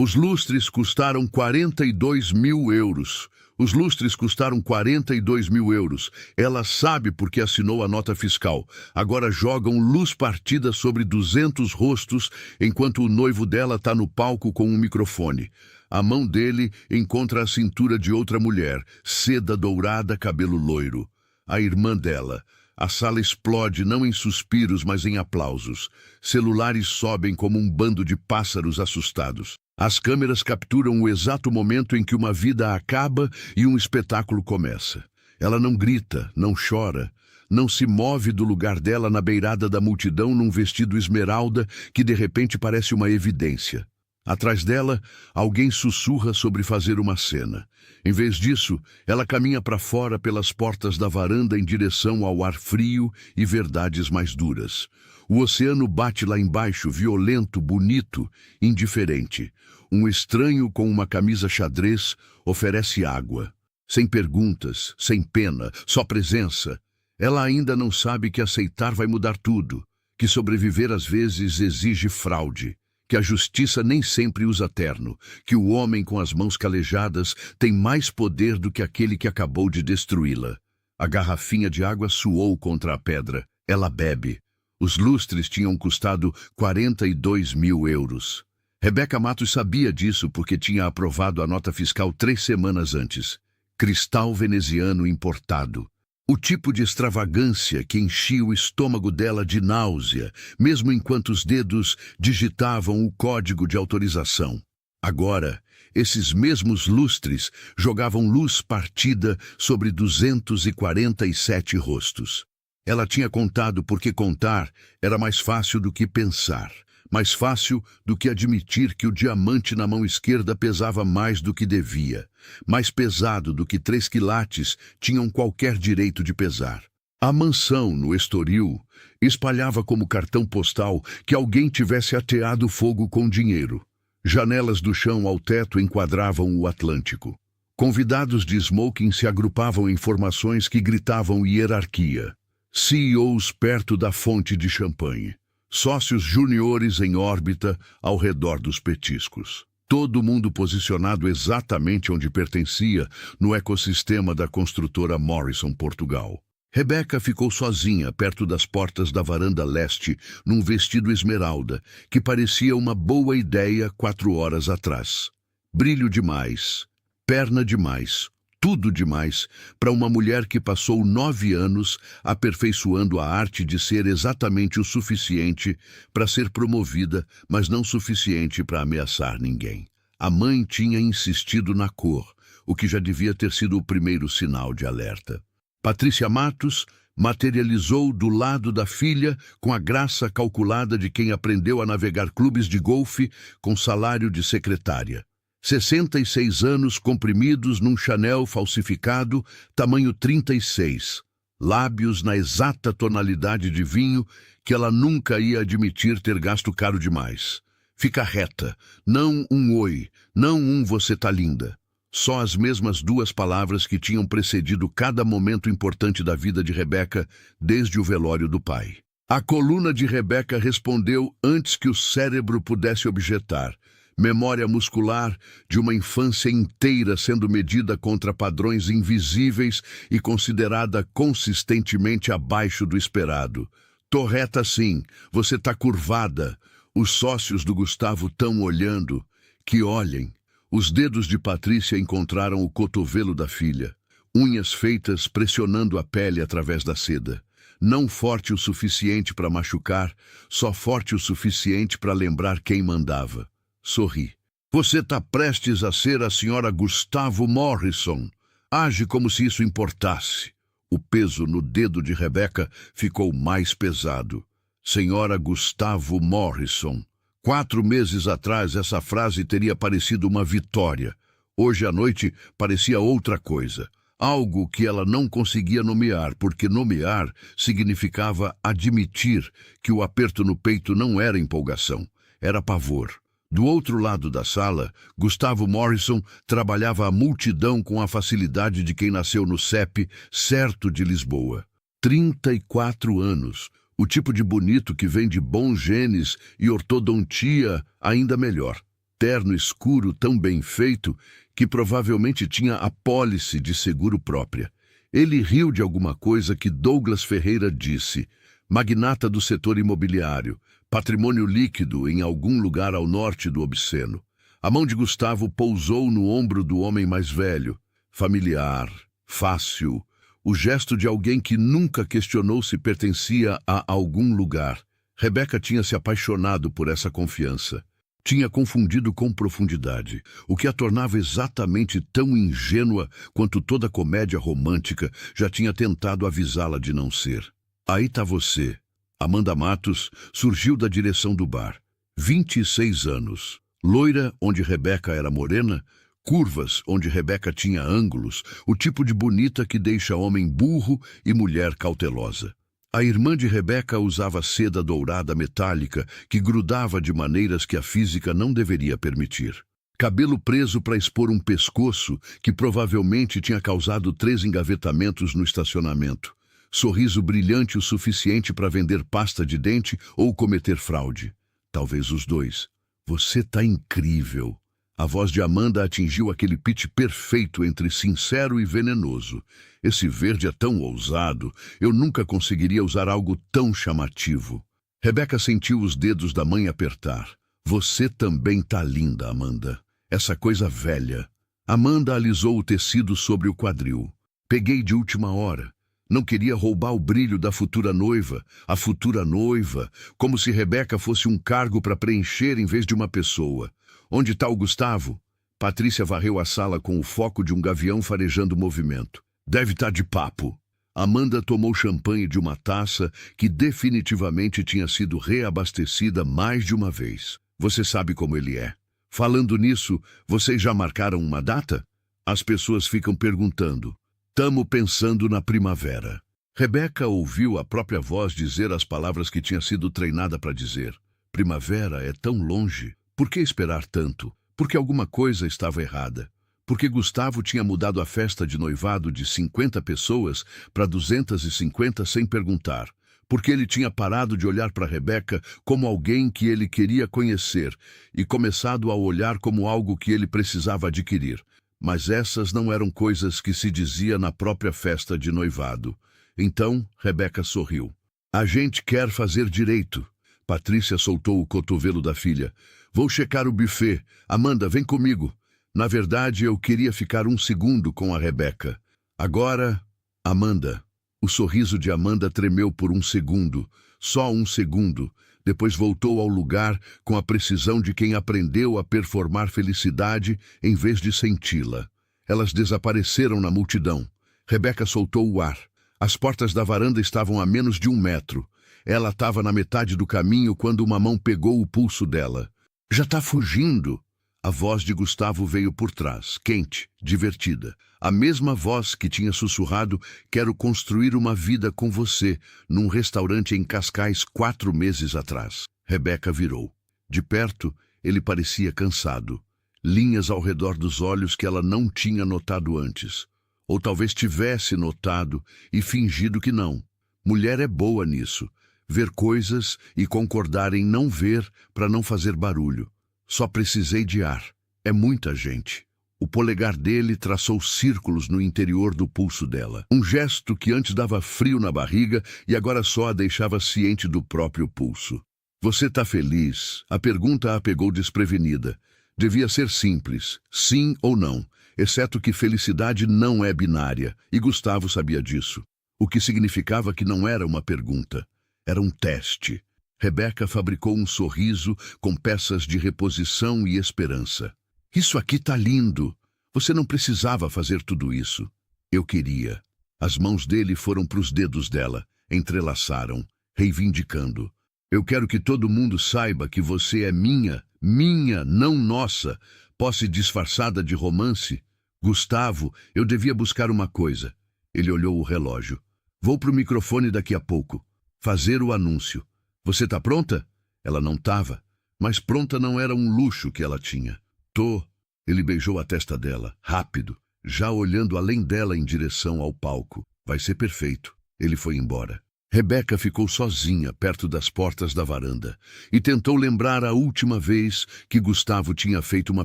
Os lustres custaram 42 mil euros. Os lustres custaram 42 mil euros. Ela sabe porque assinou a nota fiscal. Agora jogam luz partida sobre 200 rostos, enquanto o noivo dela está no palco com um microfone. A mão dele encontra a cintura de outra mulher, seda dourada, cabelo loiro. A irmã dela. A sala explode não em suspiros, mas em aplausos. Celulares sobem como um bando de pássaros assustados. As câmeras capturam o exato momento em que uma vida acaba e um espetáculo começa. Ela não grita, não chora, não se move do lugar dela na beirada da multidão num vestido esmeralda que de repente parece uma evidência. Atrás dela, alguém sussurra sobre fazer uma cena. Em vez disso, ela caminha para fora pelas portas da varanda em direção ao ar frio e verdades mais duras. O oceano bate lá embaixo, violento, bonito, indiferente. Um estranho com uma camisa xadrez oferece água. Sem perguntas, sem pena, só presença. Ela ainda não sabe que aceitar vai mudar tudo, que sobreviver às vezes exige fraude, que a justiça nem sempre usa terno, que o homem com as mãos calejadas tem mais poder do que aquele que acabou de destruí-la. A garrafinha de água suou contra a pedra. Ela bebe. Os lustres tinham custado 42 mil euros. Rebeca Matos sabia disso porque tinha aprovado a nota fiscal 3 semanas antes. Cristal veneziano importado. O tipo de extravagância que enchia o estômago dela de náusea, mesmo enquanto os dedos digitavam o código de autorização. Agora, esses mesmos lustres jogavam luz partida sobre 247 rostos. Ela tinha contado porque contar era mais fácil do que pensar. Mais fácil do que admitir que o diamante na mão esquerda pesava mais do que devia. Mais pesado do que 3 quilates tinham qualquer direito de pesar. A mansão, no Estoril, espalhava como cartão postal que alguém tivesse ateado fogo com dinheiro. Janelas do chão ao teto enquadravam o Atlântico. Convidados de smoking se agrupavam em formações que gritavam hierarquia. CEOs perto da fonte de champanhe. Sócios juniores em órbita ao redor dos petiscos. Todo mundo posicionado exatamente onde pertencia no ecossistema da construtora Morrison Portugal. Rebeca ficou sozinha perto das portas da varanda leste, num vestido esmeralda, que parecia uma boa ideia 4 horas atrás. Brilho demais, perna demais, tudo demais para uma mulher que passou 9 anos aperfeiçoando a arte de ser exatamente o suficiente para ser promovida, mas não suficiente para ameaçar ninguém. A mãe tinha insistido na cor, o que já devia ter sido o primeiro sinal de alerta. Patrícia Matos materializou do lado da filha com a graça calculada de quem aprendeu a navegar clubes de golfe com salário de secretária. 66 anos comprimidos num Chanel falsificado, tamanho 36. Lábios na exata tonalidade de vinho que ela nunca ia admitir ter gasto caro demais. Fica reta, não um oi, não um você tá linda. Só as mesmas 2 palavras que tinham precedido cada momento importante da vida de Rebeca desde o velório do pai. A coluna de Rebeca respondeu antes que o cérebro pudesse objetar. Memória muscular de uma infância inteira sendo medida contra padrões invisíveis e considerada consistentemente abaixo do esperado. Tô reta sim, você tá curvada. Os sócios do Gustavo tão olhando. Que olhem. Os dedos de Patrícia encontraram o cotovelo da filha. Unhas feitas pressionando a pele através da seda. Não forte o suficiente para machucar, só forte o suficiente para lembrar quem mandava. Sorri. Você tá prestes a ser a senhora Gustavo Morrison. Age como se isso importasse. O peso no dedo de Rebeca ficou mais pesado. Senhora Gustavo Morrison. 4 meses atrás essa frase teria parecido uma vitória. Hoje à noite parecia outra coisa. Algo que ela não conseguia nomear, porque nomear significava admitir que o aperto no peito não era empolgação, era pavor. Do outro lado da sala, Gustavo Morrison trabalhava a multidão com a facilidade de quem nasceu no CEP, certo de Lisboa. 34 anos, o tipo de bonito que vem de bons genes e ortodontia ainda melhor. terno escuro tão bem feito que provavelmente tinha apólice de seguro própria. Ele riu de alguma coisa que Douglas Ferreira disse, magnata do setor imobiliário, patrimônio líquido em algum lugar ao norte do Obsceno. A mão de Gustavo pousou no ombro do homem mais velho, familiar, fácil, o gesto de alguém que nunca questionou se pertencia a algum lugar. Rebeca tinha se apaixonado por essa confiança. Tinha confundido com profundidade, o que a tornava exatamente tão ingênua quanto toda comédia romântica já tinha tentado avisá-la de não ser. Aí tá você. Amanda Matos surgiu da direção do bar. 26 anos. Loira, onde Rebeca era morena, curvas, onde Rebeca tinha ângulos, o tipo de bonita que deixa homem burro e mulher cautelosa. A irmã de Rebeca usava seda dourada metálica que grudava de maneiras que a física não deveria permitir. Cabelo preso para expor um pescoço que provavelmente tinha causado 3 engavetamentos no estacionamento. Sorriso brilhante o suficiente para vender pasta de dente ou cometer fraude. Talvez os dois. Você tá incrível. A voz de Amanda atingiu aquele pitch perfeito entre sincero e venenoso. Esse verde é tão ousado, eu nunca conseguiria usar algo tão chamativo. Rebeca sentiu os dedos da mãe apertar. Você também tá linda, Amanda. Essa coisa velha. Amanda alisou o tecido sobre o quadril. Peguei de última hora. Não queria roubar o brilho da futura noiva, a futura noiva, como se Rebeca fosse um cargo para preencher em vez de uma pessoa. Onde está o Gustavo? Patrícia varreu a sala com o foco de um gavião farejando o movimento. Deve estar de papo. Amanda tomou champanhe de uma taça que definitivamente tinha sido reabastecida mais de uma vez. Você sabe como ele é. Falando nisso, vocês já marcaram uma data? As pessoas ficam perguntando. Tamo pensando na primavera. Rebeca ouviu a própria voz dizer as palavras que tinha sido treinada para dizer. Primavera é tão longe. Por que esperar tanto? Porque alguma coisa estava errada. Porque Gustavo tinha mudado a festa de noivado de 50 pessoas para 250 sem perguntar. Porque ele tinha parado de olhar para Rebeca como alguém que ele queria conhecer e começado a olhar como algo que ele precisava adquirir. Mas essas não eram coisas que se dizia na própria festa de noivado. Então, Rebeca sorriu. A gente quer fazer direito. Patrícia soltou o cotovelo da filha. Vou checar o buffet. Amanda, vem comigo. Na verdade, eu queria ficar um segundo com a Rebeca. Agora, Amanda. O sorriso de Amanda tremeu por um segundo. Só um segundo. Depois voltou ao lugar com a precisão de quem aprendeu a performar felicidade em vez de senti-la. Elas desapareceram na multidão. Rebeca soltou o ar. As portas da varanda estavam a menos de 1 metro. Ela estava na metade do caminho quando uma mão pegou o pulso dela. Já tá fugindo? A voz de Gustavo veio por trás, quente, divertida. A mesma voz que tinha sussurrado, quero construir uma vida com você, num restaurante em Cascais 4 meses atrás. Rebeca virou. De perto, ele parecia cansado. Linhas ao redor dos olhos que ela não tinha notado antes. Ou talvez tivesse notado e fingido que não. Mulher é boa nisso. Ver coisas e concordar em não ver para não fazer barulho. Só precisei de ar. É muita gente. O polegar dele traçou círculos no interior do pulso dela. Um gesto que antes dava frio na barriga e agora só a deixava ciente do próprio pulso. Você tá feliz? A pergunta a pegou desprevenida. Devia ser simples, sim ou não, exceto que felicidade não é binária, e Gustavo sabia disso. O que significava que não era uma pergunta. Era um teste. Rebeca fabricou um sorriso com peças de reposição e esperança. Isso aqui tá lindo. Você não precisava fazer tudo isso. Eu queria. As mãos dele foram para os dedos dela, entrelaçaram, reivindicando. Eu quero que todo mundo saiba que você é minha, não nossa, posse disfarçada de romance. Gustavo, eu devia buscar uma coisa. Ele olhou o relógio. Vou pro microfone daqui a pouco. Fazer o anúncio. Você tá pronta? Ela não tava, mas pronta não era um luxo que ela tinha. Tô. Ele beijou a testa dela, rápido, já olhando além dela em direção ao palco. Vai ser perfeito. Ele foi embora. Rebeca ficou sozinha perto das portas da varanda e tentou lembrar a última vez que Gustavo tinha feito uma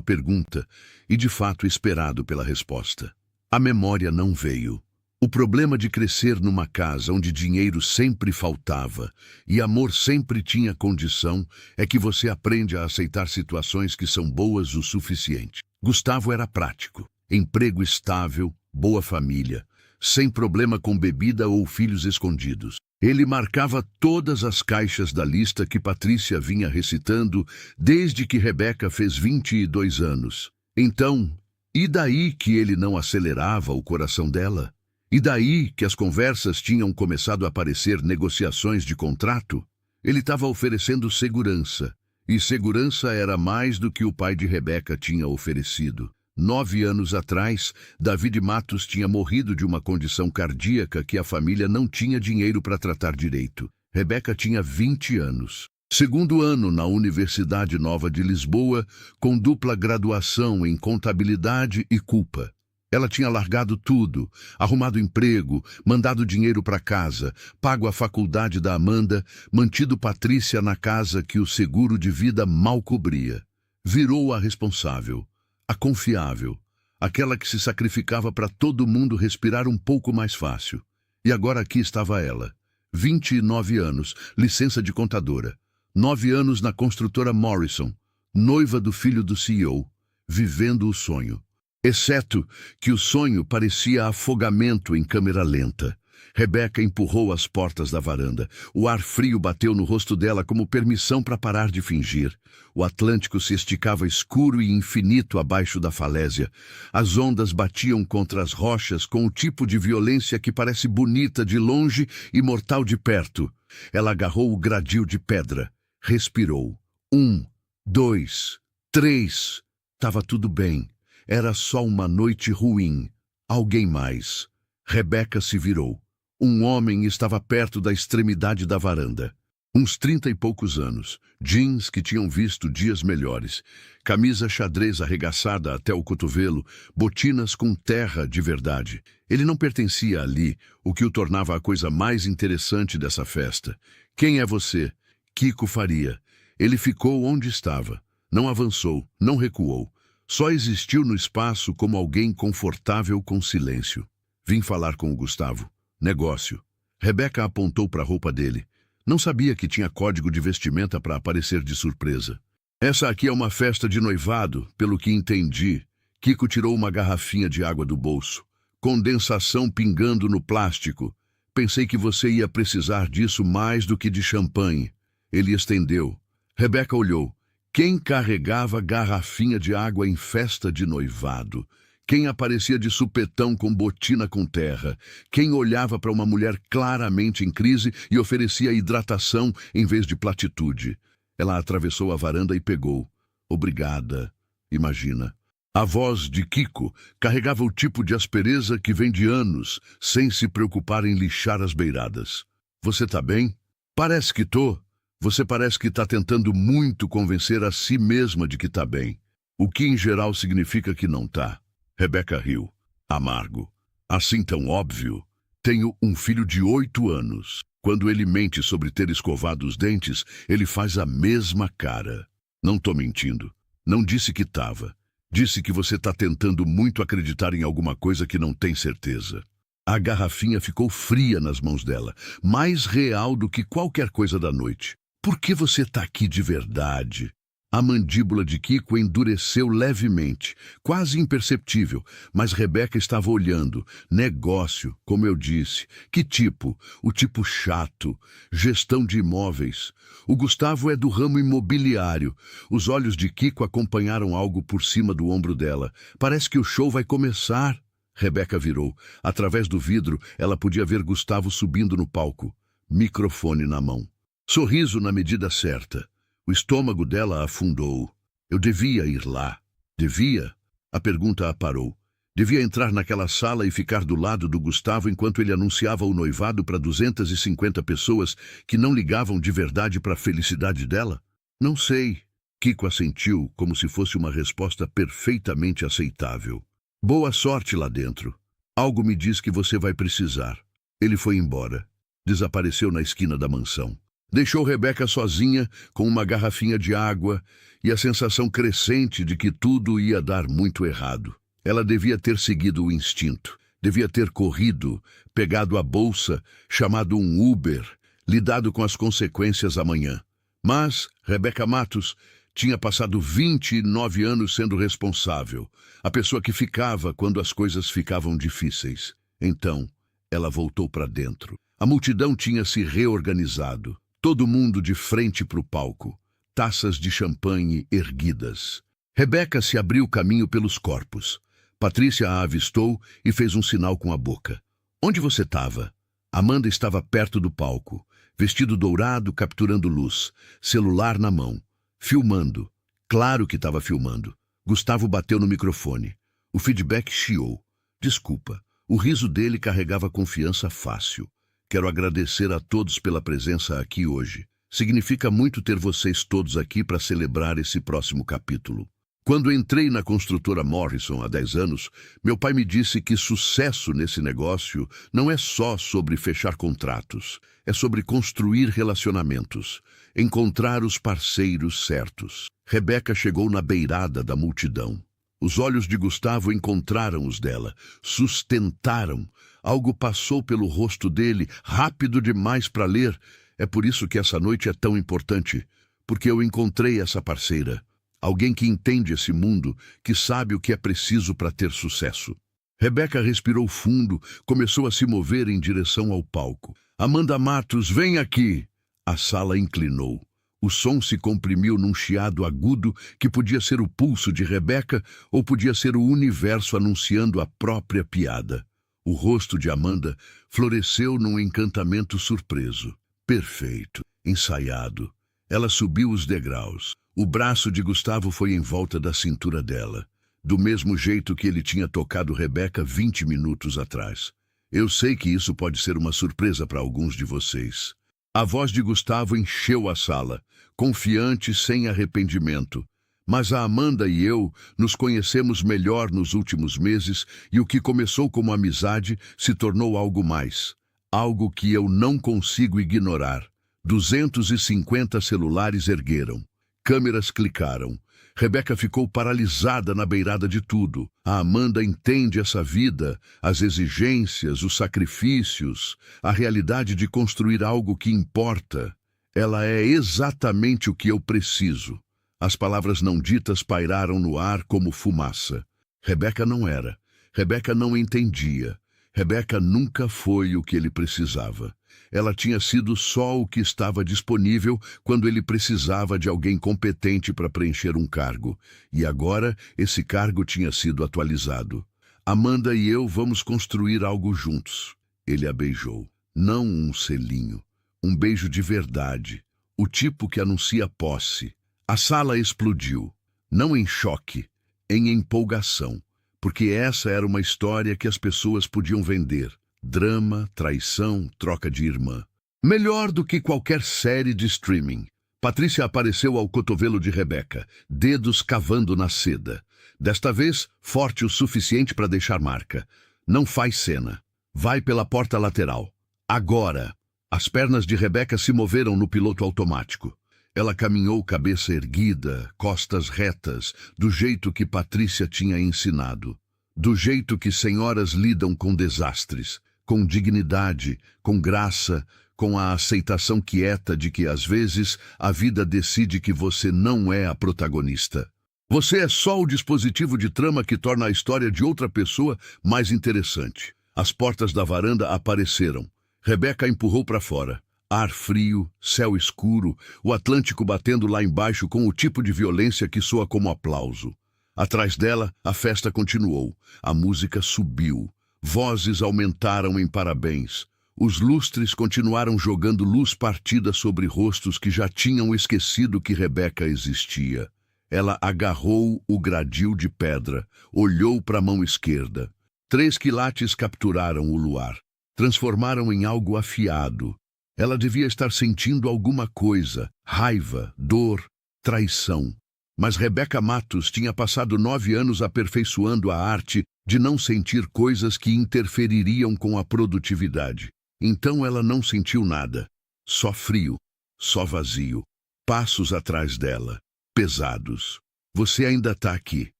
pergunta e de fato esperado pela resposta. A memória não veio. O problema de crescer numa casa onde dinheiro sempre faltava e amor sempre tinha condição é que você aprende a aceitar situações que são boas o suficiente. Gustavo era prático, emprego estável, boa família, sem problema com bebida ou filhos escondidos. Ele marcava todas as caixas da lista que Patrícia vinha recitando desde que Rebeca fez 22 anos. Então, e daí que ele não acelerava o coração dela? E daí que as conversas tinham começado a aparecer negociações de contrato? Ele estava oferecendo segurança, e segurança era mais do que o pai de Rebeca tinha oferecido. 9 anos atrás, David Matos tinha morrido de uma condição cardíaca que a família não tinha dinheiro para tratar direito. Rebeca tinha 20 anos. Segundo ano na Universidade Nova de Lisboa, com dupla graduação em contabilidade e culpa. Ela tinha largado tudo, arrumado emprego, mandado dinheiro para casa, pago a faculdade da Amanda, mantido Patrícia na casa que o seguro de vida mal cobria. Virou a responsável, a confiável, aquela que se sacrificava para todo mundo respirar um pouco mais fácil. E agora aqui estava ela, 29 anos, licença de contadora, 9 anos na construtora Morrison, noiva do filho do CEO, vivendo o sonho. Exceto que o sonho parecia afogamento em câmera lenta. Rebeca empurrou as portas da varanda. O ar frio bateu no rosto dela como permissão para parar de fingir. O Atlântico se esticava escuro e infinito abaixo da falésia. As ondas batiam contra as rochas com o tipo de violência que parece bonita de longe e mortal de perto. Ela agarrou o gradil de pedra. Respirou. 1, 2, 3. Estava tudo bem. Era só uma noite ruim. Alguém mais. Rebeca se virou. Um homem estava perto da extremidade da varanda. Uns 30 e poucos anos. Jeans que tinham visto dias melhores. Camisa xadrez arregaçada até o cotovelo. Botinas com terra de verdade. Ele não pertencia ali, o que o tornava a coisa mais interessante dessa festa. Quem é você? Kiko Faria. Ele ficou onde estava. Não avançou, não recuou. Só existiu no espaço como alguém confortável com silêncio. Vim falar com o Gustavo. Negócio. Rebeca apontou para a roupa dele. Não sabia que tinha código de vestimenta para aparecer de surpresa. Essa aqui é uma festa de noivado, pelo que entendi. Kiko tirou uma garrafinha de água do bolso. Condensação pingando no plástico. Pensei que você ia precisar disso mais do que de champanhe. Ele estendeu. Rebeca olhou. Quem carregava garrafinha de água em festa de noivado? Quem aparecia de supetão com botina com terra? Quem olhava para uma mulher claramente em crise e oferecia hidratação em vez de platitude? Ela atravessou a varanda e pegou. Obrigada, imagina. A voz de Kiko carregava o tipo de aspereza que vem de anos, sem se preocupar em lixar as beiradas. Você tá bem? Parece que tô. Você parece que está tentando muito convencer a si mesma de que está bem. O que em geral significa que não está. Rebeca riu. Amargo. Assim tão óbvio. Tenho um filho de 8 anos. Quando ele mente sobre ter escovado os dentes, ele faz a mesma cara. Não tô mentindo. Não disse que estava. Disse que você está tentando muito acreditar em alguma coisa que não tem certeza. A garrafinha ficou fria nas mãos dela, mais real do que qualquer coisa da noite. Por que você está aqui de verdade? A mandíbula de Kiko endureceu levemente, quase imperceptível, mas Rebeca estava olhando. Negócio, como eu disse. Que tipo? O tipo chato. Gestão de imóveis. O Gustavo é do ramo imobiliário. Os olhos de Kiko acompanharam algo por cima do ombro dela. Parece que o show vai começar. Rebeca virou. Através do vidro, ela podia ver Gustavo subindo no palco. Microfone na mão. Sorriso na medida certa. O estômago dela afundou. Eu devia ir lá. Devia? A pergunta a parou. Devia entrar naquela sala e ficar do lado do Gustavo enquanto ele anunciava o noivado para 250 pessoas que não ligavam de verdade para a felicidade dela? Não sei. Kiko assentiu como se fosse uma resposta perfeitamente aceitável. Boa sorte lá dentro. Algo me diz que você vai precisar. Ele foi embora. Desapareceu na esquina da mansão. Deixou Rebeca sozinha com uma garrafinha de água e a sensação crescente de que tudo ia dar muito errado. Ela devia ter seguido o instinto. Devia ter corrido, pegado a bolsa, chamado um Uber, lidado com as consequências amanhã. Mas Rebeca Matos tinha passado 29 anos sendo responsável, a pessoa que ficava quando as coisas ficavam difíceis. Então, ela voltou para dentro. A multidão tinha se reorganizado, todo mundo de frente para o palco, taças de champanhe erguidas. Rebeca se abriu caminho pelos corpos. Patrícia a avistou e fez um sinal com a boca. Onde você estava? Amanda estava perto do palco, vestido dourado, capturando luz, celular na mão, filmando. Claro que estava filmando. Gustavo bateu no microfone. O feedback chiou. Desculpa. O riso dele carregava confiança fácil. Quero agradecer a todos pela presença aqui hoje. Significa muito ter vocês todos aqui para celebrar esse próximo capítulo. Quando entrei na construtora Morrison há 10 anos, meu pai me disse que sucesso nesse negócio não é só sobre fechar contratos, é sobre construir relacionamentos, encontrar os parceiros certos. Rebeca chegou na beirada da multidão. Os olhos de Gustavo encontraram os dela, sustentaram. Algo passou pelo rosto dele, rápido demais para ler. É por isso que essa noite é tão importante, porque eu encontrei essa parceira. Alguém que entende esse mundo, que sabe o que é preciso para ter sucesso. Rebeca respirou fundo, começou a se mover em direção ao palco. Amanda Matos, vem aqui! A sala inclinou. O som se comprimiu num chiado agudo que podia ser o pulso de Rebeca ou podia ser o universo anunciando a própria piada. O rosto de Amanda floresceu num encantamento surpreso. Perfeito, ensaiado. Ela subiu os degraus. O braço de Gustavo foi em volta da cintura dela, do mesmo jeito que ele tinha tocado Rebeca 20 minutos atrás. Eu sei que isso pode ser uma surpresa para alguns de vocês. A voz de Gustavo encheu a sala, confiante, sem arrependimento. Mas a Amanda e eu nos conhecemos melhor nos últimos meses e o que começou como amizade se tornou algo mais. Algo que eu não consigo ignorar. 250 celulares ergueram. Câmeras clicaram. Rebeca ficou paralisada na beirada de tudo. A Amanda entende essa vida, as exigências, os sacrifícios, a realidade de construir algo que importa. Ela é exatamente o que eu preciso. As palavras não ditas pairaram no ar como fumaça. Rebeca não era. Rebeca não entendia. Rebeca nunca foi o que ele precisava. Ela tinha sido só o que estava disponível quando ele precisava de alguém competente para preencher um cargo. E agora esse cargo tinha sido atualizado. Amanda e eu vamos construir algo juntos. Ele a beijou. Não um selinho. Um beijo de verdade. O tipo que anuncia posse. A sala explodiu. Não em choque, em empolgação. Porque essa era uma história que as pessoas podiam vender. Drama, traição, troca de irmã. Melhor do que qualquer série de streaming. Patrícia apareceu ao cotovelo de Rebeca, dedos cavando na seda. Desta vez, forte o suficiente para deixar marca. Não faz cena. Vai pela porta lateral. Agora! As pernas de Rebeca se moveram no piloto automático. Ela caminhou cabeça erguida, costas retas, do jeito que Patrícia tinha ensinado. Do jeito que senhoras lidam com desastres. Com dignidade, com graça, com a aceitação quieta de que, às vezes, a vida decide que você não é a protagonista. Você é só o dispositivo de trama que torna a história de outra pessoa mais interessante. As portas da varanda apareceram. Rebeca empurrou para fora. Ar frio, céu escuro, o Atlântico batendo lá embaixo com o tipo de violência que soa como aplauso. Atrás dela, a festa continuou. A música subiu. Vozes aumentaram em parabéns. Os lustres continuaram jogando luz partida sobre rostos que já tinham esquecido que Rebeca existia. Ela agarrou o gradil de pedra, olhou para a mão esquerda. 3 quilates capturaram o luar. Transformaram em algo afiado. Ela devia estar sentindo alguma coisa, raiva, dor, traição. Mas Rebeca Matos tinha passado 9 anos aperfeiçoando a arte de não sentir coisas que interfeririam com a produtividade. Então ela não sentiu nada. Só frio, só vazio. Passos atrás dela, pesados. Você ainda está aqui.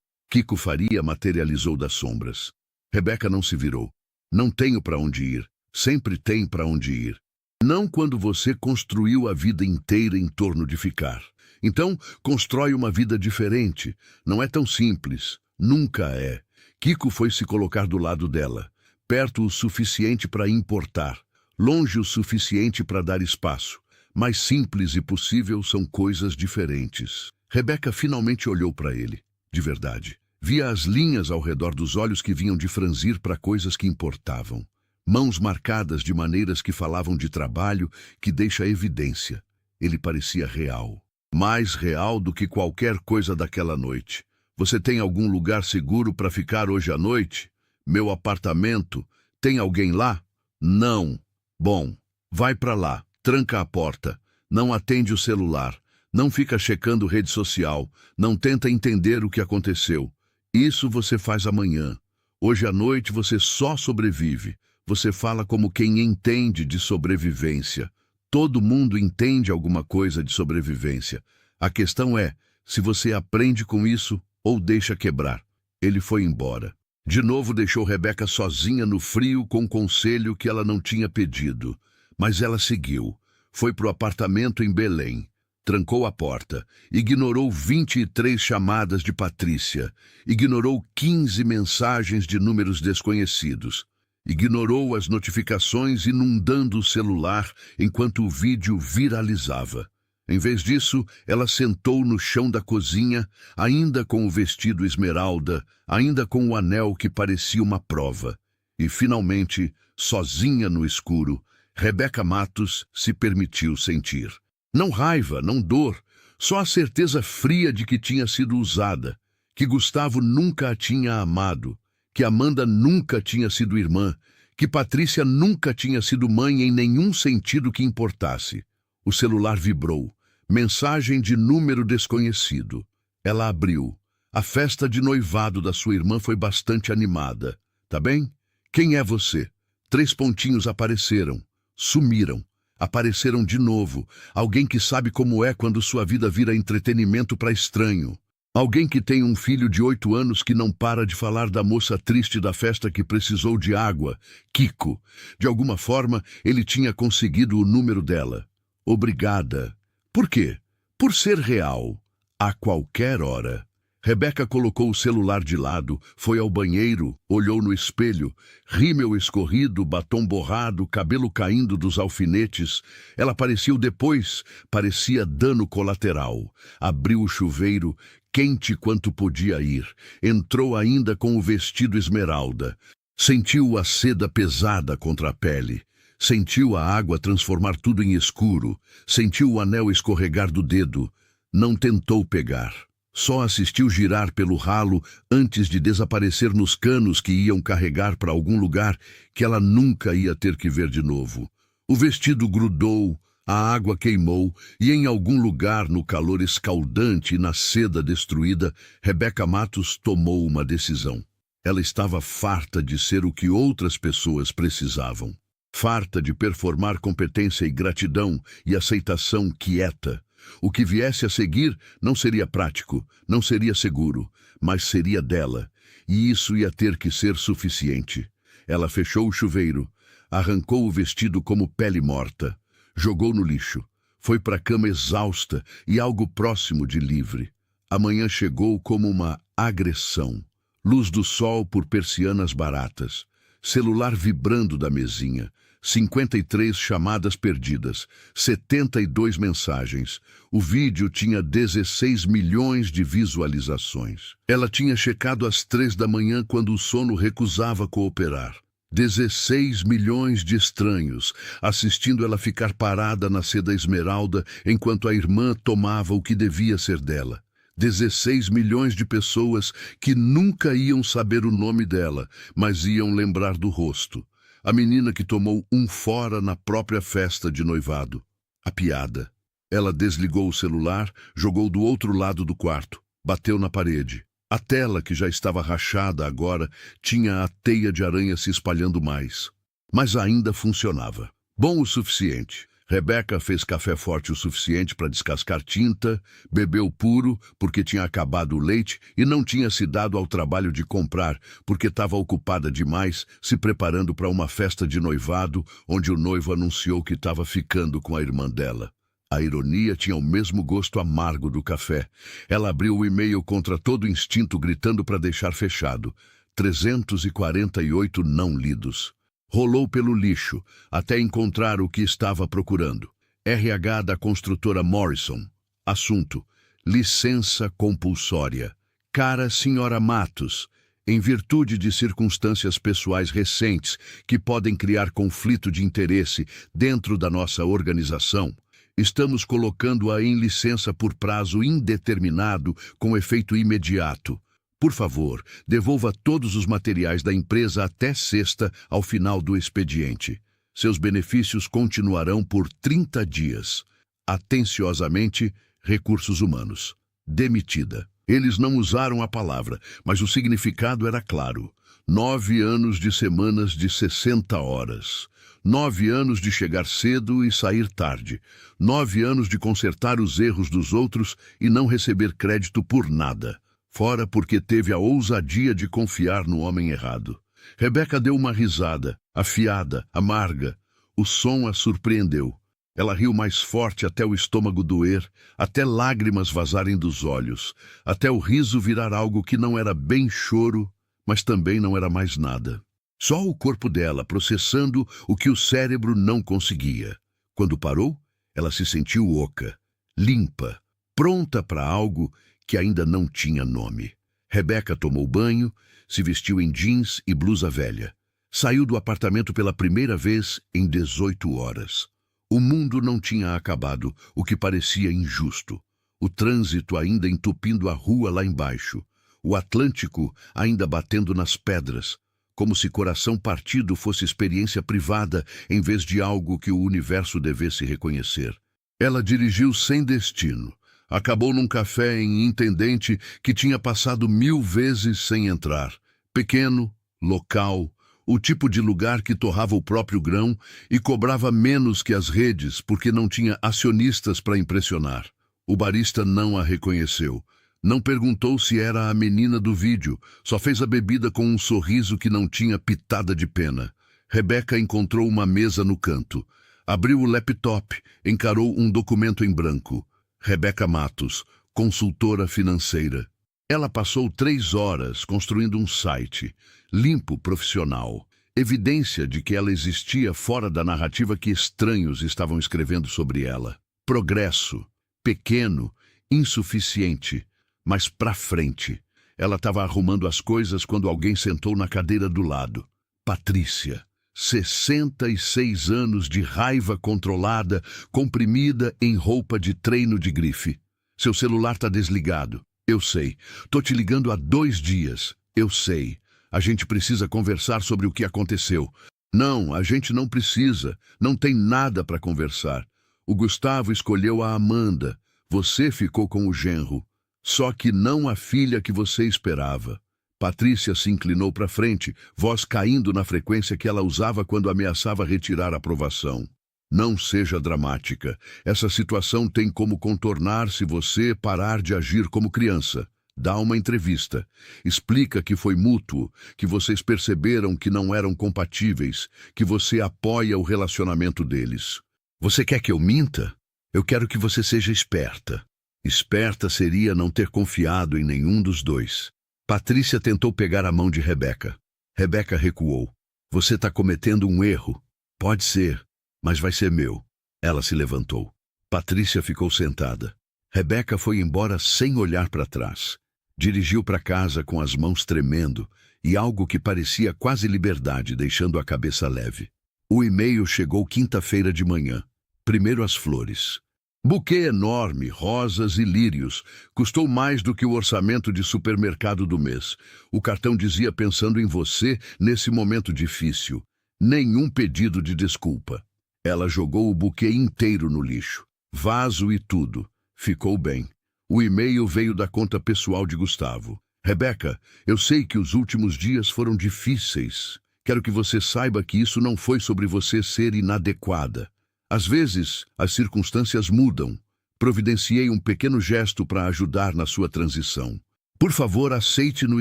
Kiko Faria materializou das sombras. Rebeca não se virou. Não tenho para onde ir. Sempre tem para onde ir. Não quando você construiu a vida inteira em torno de ficar. Então, constrói uma vida diferente. Não é tão simples. Nunca é. Kiko foi se colocar do lado dela. Perto o suficiente para importar. Longe o suficiente para dar espaço. Mas simples e possível são coisas diferentes. Rebeca finalmente olhou para ele. De verdade. Via as linhas ao redor dos olhos que vinham de franzir para coisas que importavam. Mãos marcadas de maneiras que falavam de trabalho, que deixa evidência. Ele parecia real. Mais real do que qualquer coisa daquela noite. Você tem algum lugar seguro para ficar hoje à noite? Meu apartamento? Tem alguém lá? Não. Bom, vai para lá. Tranca a porta. Não atende o celular. Não fica checando rede social. Não tenta entender o que aconteceu. Isso você faz amanhã. Hoje à noite você só sobrevive. Você fala como quem entende de sobrevivência. Todo mundo entende alguma coisa de sobrevivência. A questão é se você aprende com isso ou deixa quebrar. Ele foi embora. De novo deixou Rebeca sozinha no frio com um conselho que ela não tinha pedido. Mas ela seguiu. Foi para o apartamento em Belém. Trancou a porta. Ignorou 23 chamadas de Patrícia. Ignorou 15 mensagens de números desconhecidos. Ignorou as notificações inundando o celular enquanto o vídeo viralizava. Em vez disso, ela sentou no chão da cozinha, ainda com o vestido esmeralda, ainda com o anel que parecia uma prova. E, finalmente, sozinha no escuro, Rebeca Matos se permitiu sentir. Não raiva, não dor, só a certeza fria de que tinha sido usada, que Gustavo nunca a tinha amado, que Amanda nunca tinha sido irmã, que Patrícia nunca tinha sido mãe em nenhum sentido que importasse. O celular vibrou. Mensagem de número desconhecido. Ela abriu. A festa de noivado da sua irmã foi bastante animada. Tá bem? Quem é você? 3 pontinhos apareceram. Sumiram. Apareceram de novo. Alguém que sabe como é quando sua vida vira entretenimento para estranho. Alguém que tem um filho de 8 anos que não para de falar da moça triste da festa que precisou de água, Kiko. De alguma forma, ele tinha conseguido o número dela. Obrigada. Por quê? Por ser real. A qualquer hora. Rebeca colocou o celular de lado, foi ao banheiro, olhou no espelho, rímel escorrido, batom borrado, cabelo caindo dos alfinetes. Ela apareceu depois, parecia dano colateral. Abriu o chuveiro, quente quanto podia ir. Entrou ainda com o vestido esmeralda. Sentiu a seda pesada contra a pele. Sentiu a água transformar tudo em escuro. Sentiu o anel escorregar do dedo. Não tentou pegar. Só assistiu girar pelo ralo antes de desaparecer nos canos que iam carregar para algum lugar que ela nunca ia ter que ver de novo. O vestido grudou, a água queimou e em algum lugar no calor escaldante e na seda destruída, Rebeca Matos tomou uma decisão. Ela estava farta de ser o que outras pessoas precisavam. Farta de performar competência e gratidão e aceitação quieta. O que viesse a seguir não seria prático, não seria seguro, mas seria dela, e isso ia ter que ser suficiente. Ela fechou o chuveiro, arrancou o vestido como pele morta, jogou no lixo, foi para a cama exausta e algo próximo de livre. A manhã chegou como uma agressão. Luz do sol por persianas baratas, celular vibrando da mesinha, 53 chamadas perdidas, 72 mensagens. O vídeo tinha 16 milhões de visualizações. Ela tinha checado às 3 da manhã quando o sono recusava cooperar. 16 milhões de estranhos, assistindo ela ficar parada na seda esmeralda enquanto a irmã tomava o que devia ser dela. 16 milhões de pessoas que nunca iam saber o nome dela, mas iam lembrar do rosto. A menina que tomou um fora na própria festa de noivado. A piada. Ela desligou o celular, jogou do outro lado do quarto, bateu na parede. A tela, que já estava rachada agora, tinha a teia de aranha se espalhando mais. mas ainda funcionava. Bom o suficiente. Rebeca fez café forte o suficiente para descascar tinta, bebeu puro porque tinha acabado o leite e não tinha se dado ao trabalho de comprar porque estava ocupada demais se preparando para uma festa de noivado onde o noivo anunciou que estava ficando com a irmã dela. A ironia tinha o mesmo gosto amargo do café. Ela abriu o e-mail contra todo instinto gritando para deixar fechado. 348 não lidos. Rolou pelo lixo, até encontrar o que estava procurando. RH da construtora Morrison. Assunto: licença compulsória. Cara senhora Matos, em virtude de circunstâncias pessoais recentes que podem criar conflito de interesse dentro da nossa organização, estamos colocando-a em licença por prazo indeterminado com efeito imediato. Por favor, devolva todos os materiais da empresa até sexta, ao final do expediente. Seus benefícios continuarão por 30 dias. Atenciosamente, Recursos Humanos. Demitida. Eles não usaram a palavra, mas o significado era claro. 9 anos de semanas de 60 horas. 9 anos de chegar cedo e sair tarde. 9 anos de consertar os erros dos outros e não receber crédito por nada. Fora porque teve a ousadia de confiar no homem errado. Rebeca deu uma risada, afiada, amarga. O som a surpreendeu. Ela riu mais forte até o estômago doer, até lágrimas vazarem dos olhos, até o riso virar algo que não era bem choro, mas também não era mais nada. Só o corpo dela processando o que o cérebro não conseguia. Quando parou, ela se sentiu oca, limpa, pronta para algo que ainda não tinha nome. Rebeca tomou banho, se vestiu em jeans e blusa velha. Saiu do apartamento pela primeira vez em 18 horas. O mundo não tinha acabado, o que parecia injusto. O trânsito ainda entupindo a rua lá embaixo. O Atlântico ainda batendo nas pedras, como se coração partido fosse experiência privada em vez de algo que o universo devesse reconhecer. Ela dirigiu sem destino. Acabou num café em Intendente que tinha passado 1000 vezes sem entrar. Pequeno, local, o tipo de lugar que torrava o próprio grão e cobrava menos que as redes porque não tinha acionistas para impressionar. O barista não a reconheceu. Não perguntou se era a menina do vídeo, só fez a bebida com um sorriso que não tinha pitada de pena. Rebeca encontrou uma mesa no canto. Abriu o laptop, encarou um documento em branco. Rebeca Matos, consultora financeira. Ela passou 3 horas construindo um site, limpo, profissional, evidência de que ela existia fora da narrativa que estranhos estavam escrevendo sobre ela. Progresso, pequeno, insuficiente, mas pra frente. Ela estava arrumando as coisas quando alguém sentou na cadeira do lado. Patrícia. 66 anos de raiva controlada, comprimida em roupa de treino de grife. Seu celular tá desligado. Eu sei. Tô te ligando há 2 dias. Eu sei. A gente precisa conversar sobre o que aconteceu. Não, a gente não precisa. Não tem nada para conversar. O Gustavo escolheu a Amanda. Você ficou com o genro. Só que não a filha que você esperava. Patrícia se inclinou para frente, voz caindo na frequência que ela usava quando ameaçava retirar a aprovação. Não seja dramática. Essa situação tem como contornar se você parar de agir como criança. Dá uma entrevista. Explica que foi mútuo, que vocês perceberam que não eram compatíveis, que você apoia o relacionamento deles. Você quer que eu minta? Eu quero que você seja esperta. Esperta seria não ter confiado em nenhum dos dois. Patrícia tentou pegar a mão de Rebeca. Rebeca recuou. Você está cometendo um erro. Pode ser, mas vai ser meu. Ela se levantou. Patrícia ficou sentada. Rebeca foi embora sem olhar para trás. Dirigiu para casa com as mãos tremendo e algo que parecia quase liberdade, deixando a cabeça leve. O e-mail chegou quinta-feira de manhã. Primeiro as flores. Buquê enorme, rosas e lírios. Custou mais do que o orçamento de supermercado do mês. O cartão dizia pensando em você nesse momento difícil. Nenhum pedido de desculpa. Ela jogou o buquê inteiro no lixo. Vaso e tudo. Ficou bem. O e-mail veio da conta pessoal de Gustavo. Rebeca, eu sei que os últimos dias foram difíceis. Quero que você saiba que isso não foi sobre você ser inadequada. Às vezes, as circunstâncias mudam. Providenciei um pequeno gesto para ajudar na sua transição. Por favor, aceite no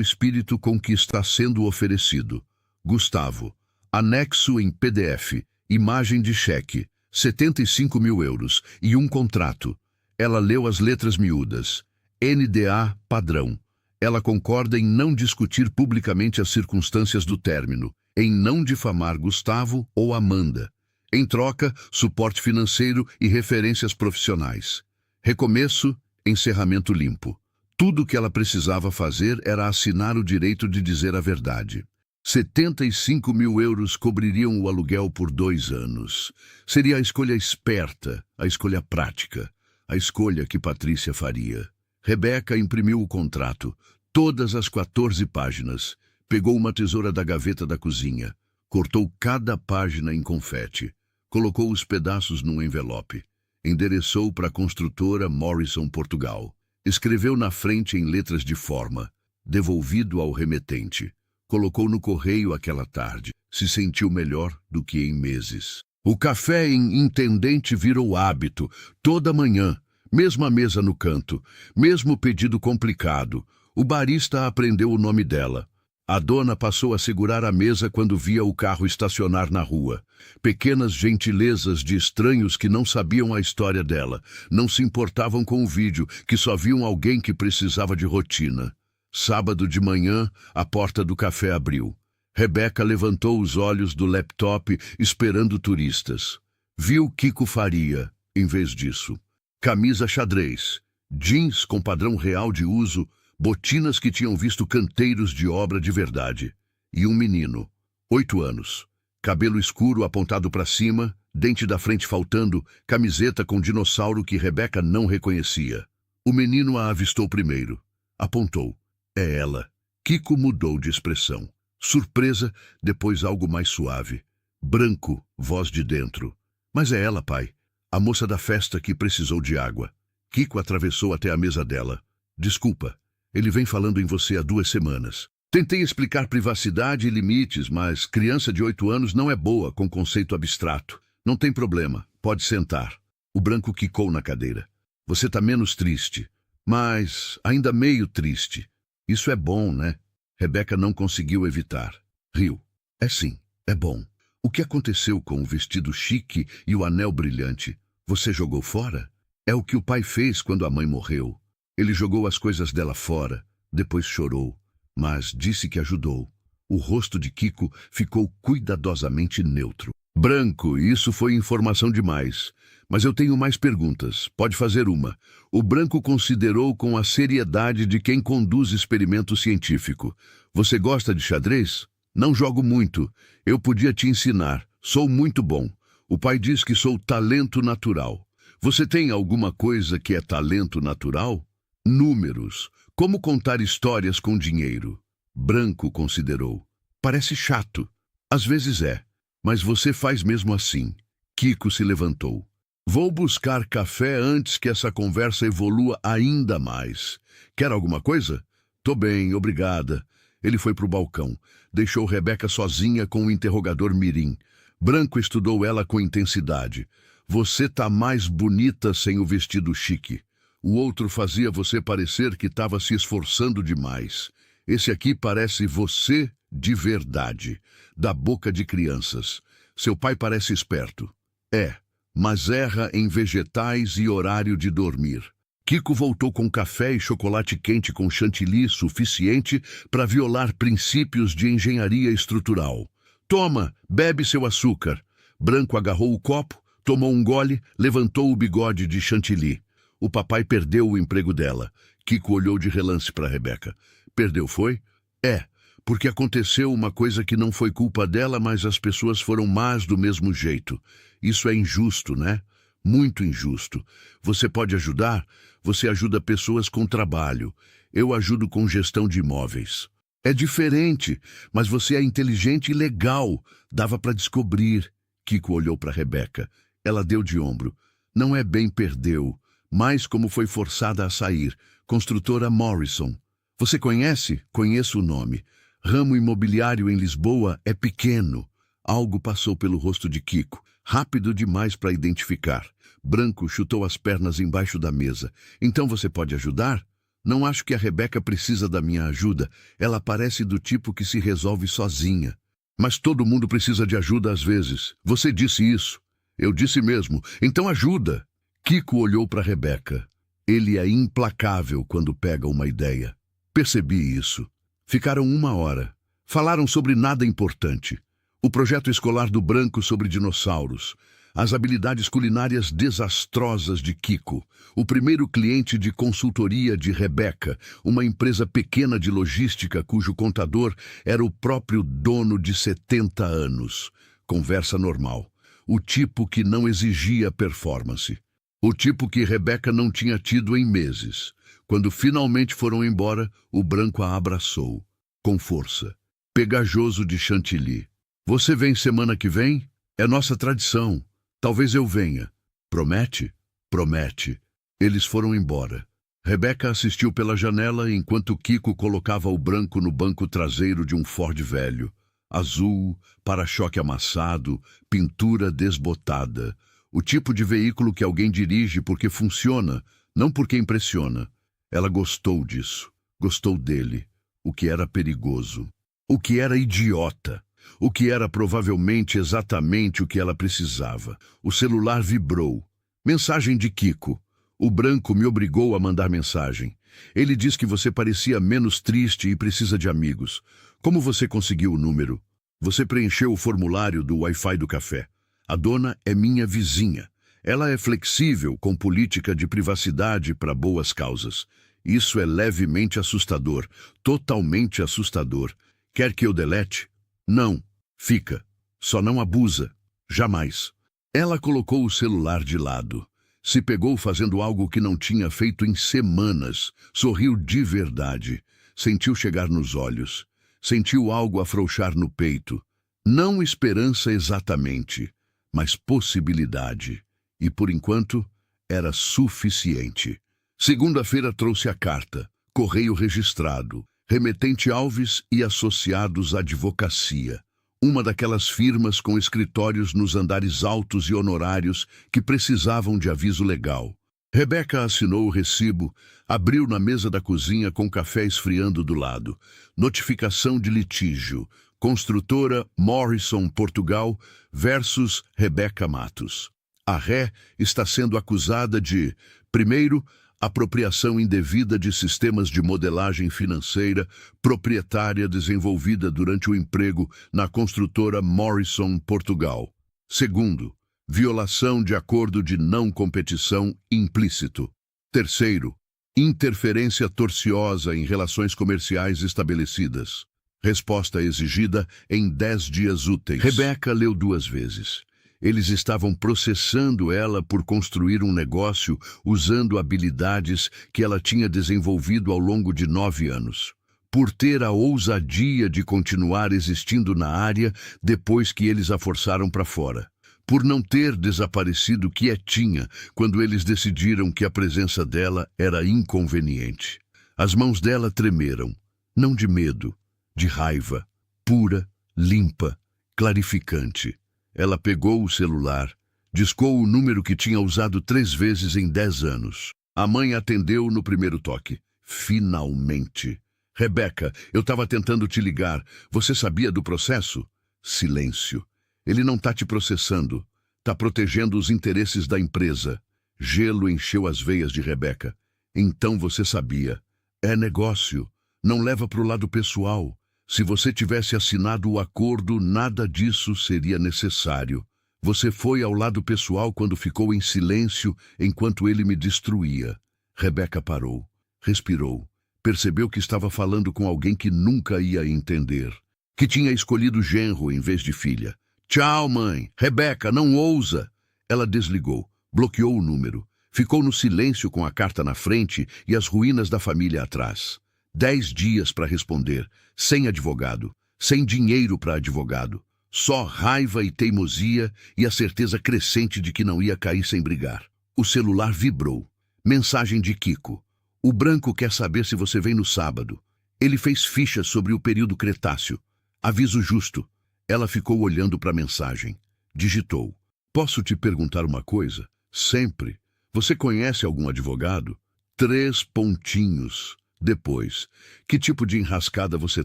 espírito com que está sendo oferecido. Gustavo. Anexo em PDF. Imagem de cheque. 75 mil euros. E um contrato. Ela leu as letras miúdas. NDA padrão. Ela concorda em não discutir publicamente as circunstâncias do término, em não difamar Gustavo ou Amanda. Em troca, suporte financeiro e referências profissionais. Recomeço, encerramento limpo. Tudo o que ela precisava fazer era assinar o direito de dizer a verdade. 75 mil euros cobririam o aluguel por 2 anos. Seria a escolha esperta, a escolha prática, a escolha que Patrícia faria. Rebeca imprimiu o contrato, todas as 14 páginas, pegou uma tesoura da gaveta da cozinha, cortou cada página em confete, colocou os pedaços num envelope, endereçou para a construtora Morrison Portugal, escreveu na frente em letras de forma, devolvido ao remetente, colocou no correio aquela tarde, se sentiu melhor do que em meses. O café em Intendente virou hábito, toda manhã, mesma mesa no canto, mesmo pedido complicado. O barista aprendeu o nome dela. A dona passou a segurar a mesa quando via o carro estacionar na rua. Pequenas gentilezas de estranhos que não sabiam a história dela, não se importavam com o vídeo, que só viam alguém que precisava de rotina. Sábado de manhã, a porta do café abriu. Rebeca levantou os olhos do laptop esperando turistas. Viu Kiko Faria, em vez disso. Camisa xadrez, jeans com padrão real de uso, botinas que tinham visto canteiros de obra de verdade. E um menino, 8 anos. Cabelo escuro apontado para cima, dente da frente faltando, camiseta com dinossauro que Rebeca não reconhecia. O menino a avistou primeiro. Apontou. É ela. Kiko mudou de expressão. Surpresa, depois algo mais suave. Branco, voz de dentro. Mas é ela, pai. A moça da festa que precisou de água. Kiko atravessou até a mesa dela. Desculpa, ele vem falando em você há 2 semanas. Tentei explicar privacidade e limites, mas criança de 8 anos não é boa com conceito abstrato. Não tem problema, pode sentar. O branco quicou na cadeira. Você tá menos triste, mas ainda meio triste. Isso é bom, né? Rebeca não conseguiu evitar. Riu. É sim, é bom. O que aconteceu com o vestido chique e o anel brilhante? Você jogou fora? É o que o pai fez quando a mãe morreu. Ele jogou as coisas dela fora, depois chorou, mas disse que ajudou. O rosto de Kiko ficou cuidadosamente neutro. Branco, isso foi informação demais. Mas eu tenho mais perguntas. Pode fazer uma. O branco considerou com a seriedade de quem conduz experimento científico. Você gosta de xadrez? Não jogo muito. Eu podia te ensinar. Sou muito bom. O pai diz que sou talento natural. Você tem alguma coisa que é talento natural? Números. Como contar histórias com dinheiro? Branco considerou. Parece chato. Às vezes é. Mas você faz mesmo assim. Kiko se levantou. Vou buscar café antes que essa conversa evolua ainda mais. Quer alguma coisa? Tô bem, obrigada. Ele foi pro balcão. Deixou Rebeca sozinha com o interrogador mirim. Branco estudou ela com intensidade. Você tá mais bonita sem o vestido chique. O outro fazia você parecer que estava se esforçando demais. Esse aqui parece você de verdade, da boca de crianças. Seu pai parece esperto. É, mas erra em vegetais e horário de dormir. Kiko voltou com café e chocolate quente com chantilly suficiente para violar princípios de engenharia estrutural. Toma, bebe seu açúcar. Branco agarrou o copo, tomou um gole, levantou o bigode de chantilly. O papai perdeu o emprego dela. Kiko olhou de relance para Rebeca. Perdeu, foi? É, porque aconteceu uma coisa que não foi culpa dela, mas as pessoas foram más do mesmo jeito. Isso é injusto, né? Muito injusto. Você pode ajudar? Você ajuda pessoas com trabalho. Eu ajudo com gestão de imóveis. É diferente, mas você é inteligente e legal. Dava para descobrir. Kiko olhou para Rebeca. Ela deu de ombro. Não é bem perdeu, mas como foi forçada a sair. Construtora Morrison. Você conhece? Conheço o nome. Ramo imobiliário em Lisboa é pequeno. Algo passou pelo rosto de Kiko, rápido demais para identificar. Branco chutou as pernas embaixo da mesa. Então você pode ajudar? Não acho que a Rebeca precisa da minha ajuda. Ela parece do tipo que se resolve sozinha. Mas todo mundo precisa de ajuda às vezes. Você disse isso. Eu disse mesmo. Então ajuda. Kiko olhou para Rebeca. Ele é implacável quando pega uma ideia. Percebi isso. Ficaram 1 hora. Falaram sobre nada importante. O projeto escolar do Branco sobre dinossauros. As habilidades culinárias desastrosas de Kiko. O primeiro cliente de consultoria de Rebeca, uma empresa pequena de logística cujo contador era o próprio dono de 70 anos. Conversa normal. O tipo que não exigia performance. O tipo que Rebeca não tinha tido em meses. Quando finalmente foram embora, o Branco a abraçou. Com força. Pegajoso de chantilly. Você vem semana que vem? É nossa tradição. Talvez eu venha. Promete? Promete. Eles foram embora. Rebeca assistiu pela janela enquanto Kiko colocava o Branco no banco traseiro de um Ford velho. Azul, para-choque amassado, pintura desbotada. O tipo de veículo que alguém dirige porque funciona, não porque impressiona. Ela gostou disso. Gostou dele. O que era perigoso. O que era idiota. O que era provavelmente exatamente o que ela precisava. O celular vibrou. Mensagem de Kiko. O Branco me obrigou a mandar mensagem. Ele diz que você parecia menos triste e precisa de amigos. Como você conseguiu o número? Você preencheu o formulário do Wi-Fi do café. A dona é minha vizinha. Ela é flexível com política de privacidade para boas causas. Isso é levemente assustador. Totalmente assustador. Quer que eu delete? Não. Fica. Só não abusa. Jamais. Ela colocou o celular de lado. Se pegou fazendo algo que não tinha feito em semanas. Sorriu de verdade. Sentiu chegar nos olhos. Sentiu algo afrouxar no peito. Não esperança exatamente, mas possibilidade. E, por enquanto, era suficiente. Segunda-feira trouxe a carta. Correio registrado. Remetente Alves e Associados Advocacia. Uma daquelas firmas com escritórios nos andares altos e honorários que precisavam de aviso legal. Rebeca assinou o recibo, abriu na mesa da cozinha com café esfriando do lado. Notificação de litígio. Construtora Morrison Portugal versus Rebeca Matos. A ré está sendo acusada de, primeiro, apropriação indevida de sistemas de modelagem financeira proprietária desenvolvida durante o emprego na construtora Morrison Portugal. Segundo, violação de acordo de não competição implícito. Terceiro, interferência torciosa em relações comerciais estabelecidas. Resposta exigida em 10 dias úteis. Rebeca leu 2 vezes. Eles estavam processando ela por construir um negócio usando habilidades que ela tinha desenvolvido ao longo de 9 anos. Por ter a ousadia de continuar existindo na área depois que eles a forçaram para fora. Por não ter desaparecido quietinha quando eles decidiram que a presença dela era inconveniente. As mãos dela tremeram, não de medo, de raiva, pura, limpa, clarificante. Ela pegou o celular, discou o número que tinha usado 3 vezes em 10 anos. A mãe atendeu no primeiro toque. Finalmente. Rebeca, eu estava tentando te ligar. Você sabia do processo? Silêncio. Ele não está te processando. Está protegendo os interesses da empresa. Gelo encheu as veias de Rebeca. Então você sabia. É negócio. Não leva para o lado pessoal. Se você tivesse assinado o acordo, nada disso seria necessário. Você foi ao lado pessoal quando ficou em silêncio enquanto ele me destruía. Rebeca parou, respirou, percebeu que estava falando com alguém que nunca ia entender, que tinha escolhido genro em vez de filha. Tchau, mãe. Rebeca, não ousa. Ela desligou, bloqueou o número, ficou no silêncio com a carta na frente e as ruínas da família atrás. 10 dias para responder, sem advogado, sem dinheiro para advogado, só raiva e teimosia e a certeza crescente de que não ia cair sem brigar. O celular vibrou. Mensagem de Kiko. O Branco quer saber se você vem no sábado. Ele fez fichas sobre o período Cretáceo. Aviso justo. Ela ficou olhando para a mensagem. Digitou. Posso te perguntar uma coisa? Sempre. Você conhece algum advogado? 3 pontinhos. Depois. Que tipo de enrascada você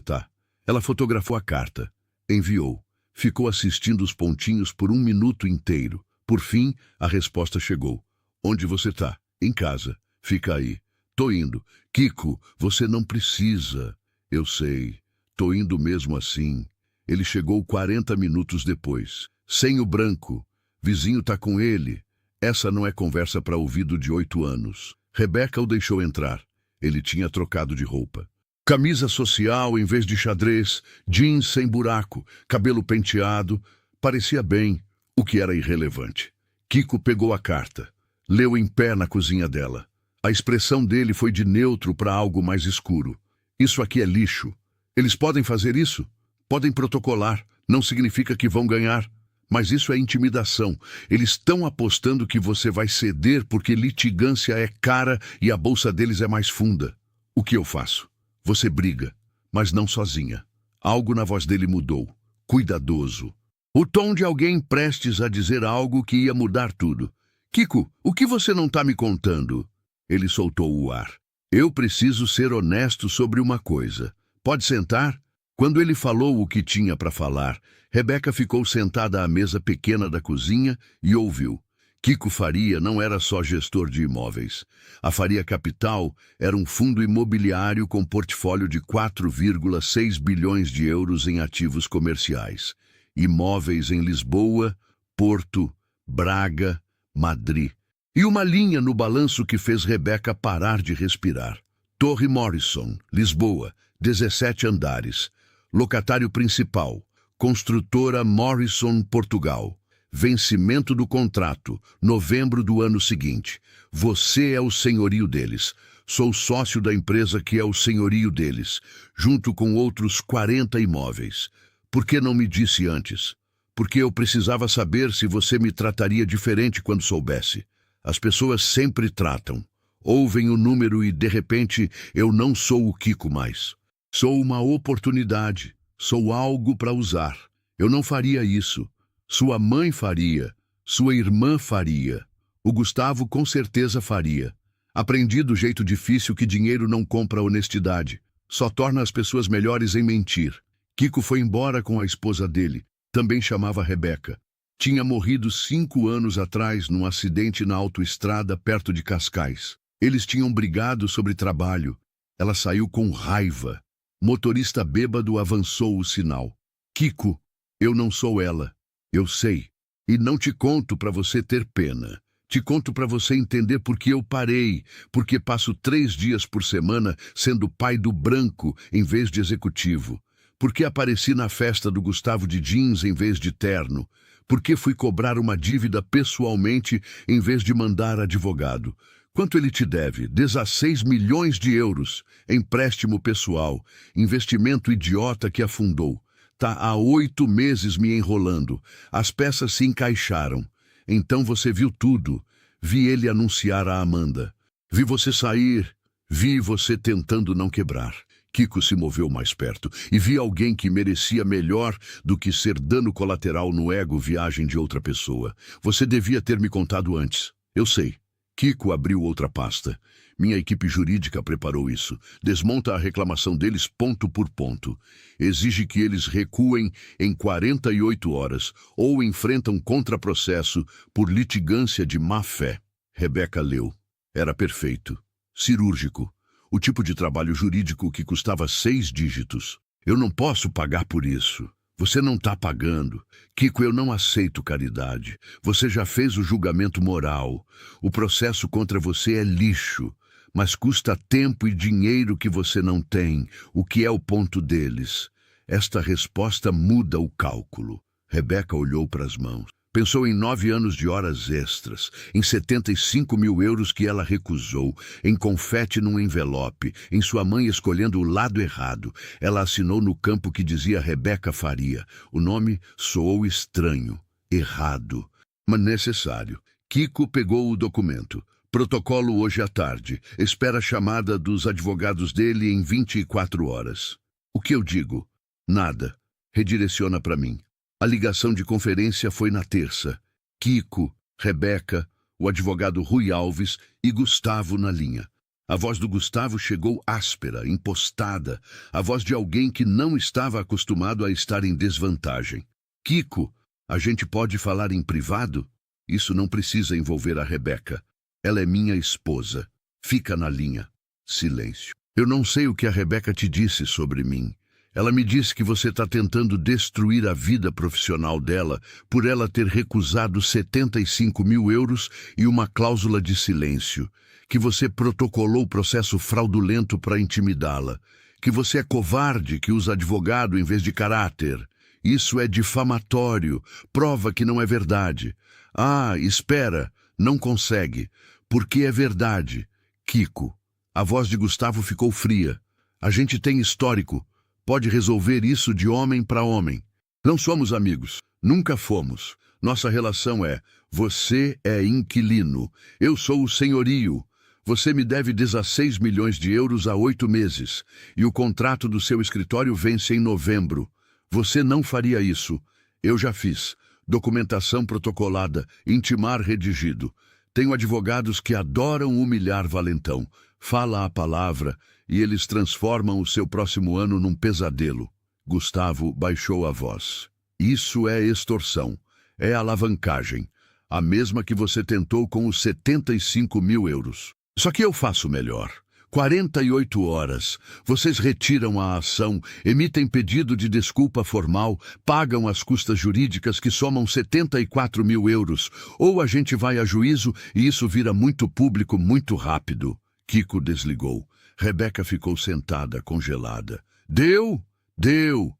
tá? Ela fotografou a carta. Enviou. Ficou assistindo os pontinhos por 1 minuto inteiro. Por fim, a resposta chegou. Onde você tá? Em casa. Fica aí. Tô indo. Kiko, você não precisa. Eu sei. Tô indo mesmo assim. Ele chegou 40 minutos depois. Sem o branco. Vizinho tá com ele. Essa não é conversa para ouvido de 8 anos. Rebeca o deixou entrar. Ele tinha trocado de roupa. Camisa social em vez de xadrez, jeans sem buraco, cabelo penteado. Parecia bem, o que era irrelevante. Kiko pegou a carta. Leu em pé na cozinha dela. A expressão dele foi de neutro para algo mais escuro. Isso aqui é lixo. Eles podem fazer isso? Podem protocolar. Não significa que vão ganhar. Mas isso é intimidação. Eles estão apostando que você vai ceder porque litigância é cara e a bolsa deles é mais funda. O que eu faço? Você briga, mas não sozinha. Algo na voz dele mudou. Cuidadoso. O tom de alguém prestes a dizer algo que ia mudar tudo. Kiko, o que você não está me contando? Ele soltou o ar. Eu preciso ser honesto sobre uma coisa. Pode sentar? Quando ele falou o que tinha para falar, Rebeca ficou sentada à mesa pequena da cozinha e ouviu. Kiko Faria não era só gestor de imóveis. A Faria Capital era um fundo imobiliário com portfólio de 4,6 bilhões de euros em ativos comerciais. Imóveis em Lisboa, Porto, Braga, Madrid. E uma linha no balanço que fez Rebeca parar de respirar. Torre Morrison, Lisboa, 17 andares. Locatário principal, construtora Morrison, Portugal. Vencimento do contrato, novembro do ano seguinte. Você é o senhorio deles. Sou sócio da empresa que é o senhorio deles, junto com outros 40 imóveis. Por que não me disse antes? Porque eu precisava saber se você me trataria diferente quando soubesse. As pessoas sempre tratam. Ouvem o número e, de repente, eu não sou o Kiko mais. Sou uma oportunidade. Sou algo para usar. Eu não faria isso. Sua mãe faria. Sua irmã faria. O Gustavo com certeza faria. Aprendi do jeito difícil que dinheiro não compra honestidade. Só torna as pessoas melhores em mentir. Kiko foi embora com a esposa dele. Também chamava Rebeca. Tinha morrido 5 anos atrás num acidente na autoestrada perto de Cascais. Eles tinham brigado sobre trabalho. Ela saiu com raiva. Motorista bêbado avançou o sinal. Kiko, eu não sou ela. Eu sei. E não te conto para você ter pena. Te conto para você entender por que eu parei. Porque passo 3 dias por semana sendo pai do branco em vez de executivo. Porque apareci na festa do Gustavo de jeans em vez de terno. Porque fui cobrar uma dívida pessoalmente em vez de mandar advogado. Quanto ele te deve? 16 milhões de euros. Empréstimo pessoal. Investimento idiota que afundou. Tá há 8 meses me enrolando. As peças se encaixaram. Então você viu tudo. Vi ele anunciar a Amanda. Vi você sair. Vi você tentando não quebrar. Kiko se moveu mais perto e vi alguém que merecia melhor do que ser dano colateral no ego viagem de outra pessoa. Você devia ter me contado antes. Eu sei. Kiko abriu outra pasta. Minha equipe jurídica preparou isso. Desmonta a reclamação deles ponto por ponto. Exige que eles recuem em 48 horas ou enfrentam contraprocesso por litigância de má-fé. Rebeca leu. Era perfeito. Cirúrgico. O tipo de trabalho jurídico que custava 6 dígitos. Eu não posso pagar por isso. Você não está pagando. Kiko, eu não aceito caridade. Você já fez o julgamento moral. O processo contra você é lixo. Mas custa tempo e dinheiro que você não tem. O que é o ponto deles? Esta resposta muda o cálculo. Rebeca olhou para as mãos. Pensou em 9 anos de horas extras, em 75 mil euros que ela recusou, em confete num envelope, em sua mãe escolhendo o lado errado. Ela assinou no campo que dizia Rebeca Faria. O nome soou estranho, errado, mas necessário. Kiko pegou o documento. Protocolo hoje à tarde. Espera a chamada dos advogados dele em 24 horas. O que eu digo? Nada. Redireciona para mim. A ligação de conferência foi na terça. Kiko, Rebeca, o advogado Rui Alves e Gustavo na linha. A voz do Gustavo chegou áspera, impostada, a voz de alguém que não estava acostumado a estar em desvantagem. Kiko, a gente pode falar em privado? Isso não precisa envolver a Rebeca. Ela é minha esposa. Fica na linha. Silêncio. Eu não sei o que a Rebeca te disse sobre mim. Ela me disse que você está tentando destruir a vida profissional dela por ela ter recusado 75 mil euros e uma cláusula de silêncio, que você protocolou processo fraudulento para intimidá-la, que você é covarde que usa advogado em vez de caráter. Isso é difamatório, prova que não é verdade. Ah, espera, não consegue, porque é verdade. Kiko, a voz de Gustavo ficou fria. A gente tem histórico. Pode resolver isso de homem para homem. Não somos amigos. Nunca fomos. Nossa relação é: você é inquilino. Eu sou o senhorio. Você me deve 16 milhões de euros há 8 meses. E o contrato do seu escritório vence em novembro. Você não faria isso. Eu já fiz. Documentação protocolada, intimar redigido. Tenho advogados que adoram humilhar valentão. Fala a palavra e eles transformam o seu próximo ano num pesadelo. Gustavo baixou a voz. Isso é extorsão. É alavancagem. A mesma que você tentou com os 75 mil euros. Só que eu faço melhor. 48 horas. Vocês retiram a ação, emitem pedido de desculpa formal, pagam as custas jurídicas que somam 74 mil euros. Ou a gente vai a juízo e isso vira muito público muito rápido. Kiko desligou. Rebeca ficou sentada, congelada. Deu?